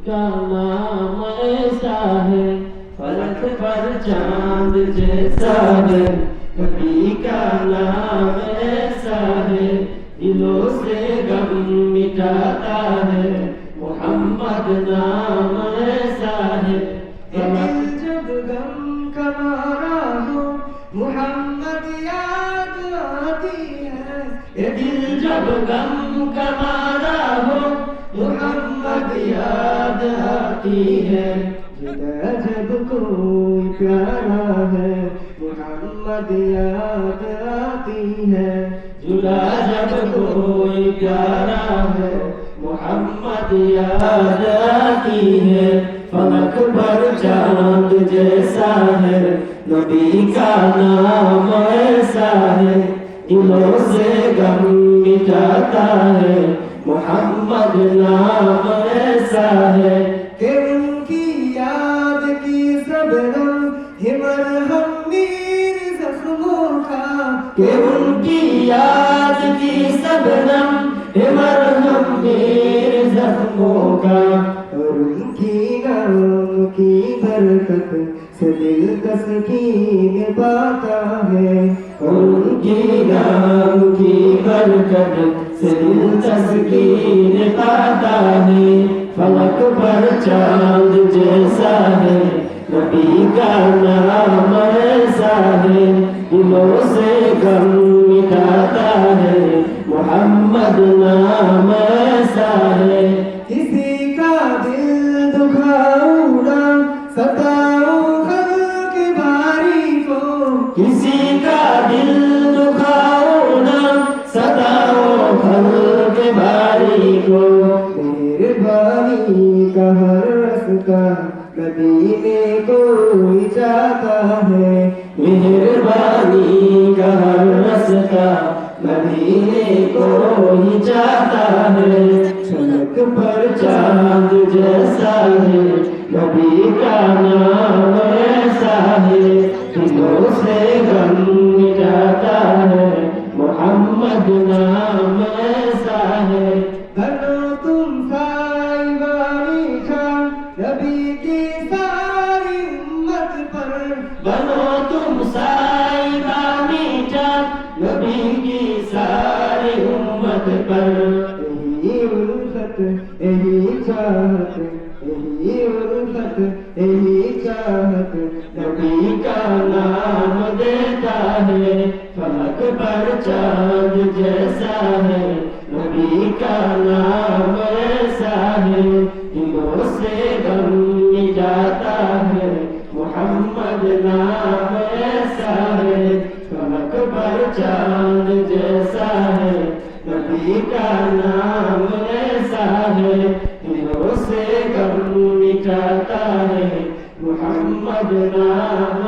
का नाम ऐसा है, फलक पर चांद जैसा है। नबी का नाम ऐसा है, दिलों से गम मिटाता है। मोहम्मद नाम ऐसा है, दिल जब गम का मारा हो मोहम्मद याद आती है। ये दिल जब गम का मारा हो मोहम्मद याद आती है। जुदा जब कोई प्यारा है मोहम्मद याद आती है। जुदा जब कोई प्यारा है मोहम्मद याद आती है। फलक पर चांद जैसा है, नबी का नाम ऐसा है, दिलों से गम मिटाता है। मोहम्मद नाम ऐसा है कि उनकी याद की सब रंग हिमरहम मीर जख्मों का। कि उनकी याद की सब नम मरहम मेरे जख्मों का। और उनकी नाम की बरकत से दिल तस्कीन पाता है। और उनकी नाम की बरकत से दिल तस्कीन पाता है। फलक पर चांद जैसा है, नबी का नाम ऐसा है, दिलों से गम मिटाता है। मोहम्मद नाम ऐसा है, किसी का दिल दुखाऊं ना सताऊं खल्क बारी को। किसी का दिल दुखाओ ना सताओ खल्क बारी को। मेहरबानी का हर रास्ता नबी में कोई जाता है। मेहरबानी का हर रास्ता नबी में कोई जाता है। सड़क पर चांद जैसा है, नबी का नाम ऐसा है, दिलों से गम मिटाता है। मोहम्मद नाम ऐसा है, बनो तुम साहिबा मीठा नबी की सारी उम्मत पर। बनो तुम साहिबा मीठा नबी की सारी उम्मत पर। यही उल्फत यही चाहत यही उल्फत यही चाहत नबी का नाम देता है। फलक पर चांद जैसा है, नबी का नाम ऐसा है, दिलों से गम मिटाता है। मोहम्मद नाम ऐसा है, फलक पर चांद जैसा है, नबी का नाम ऐसा है, दिलों से गम मिटाता है। मोहम्मद नाम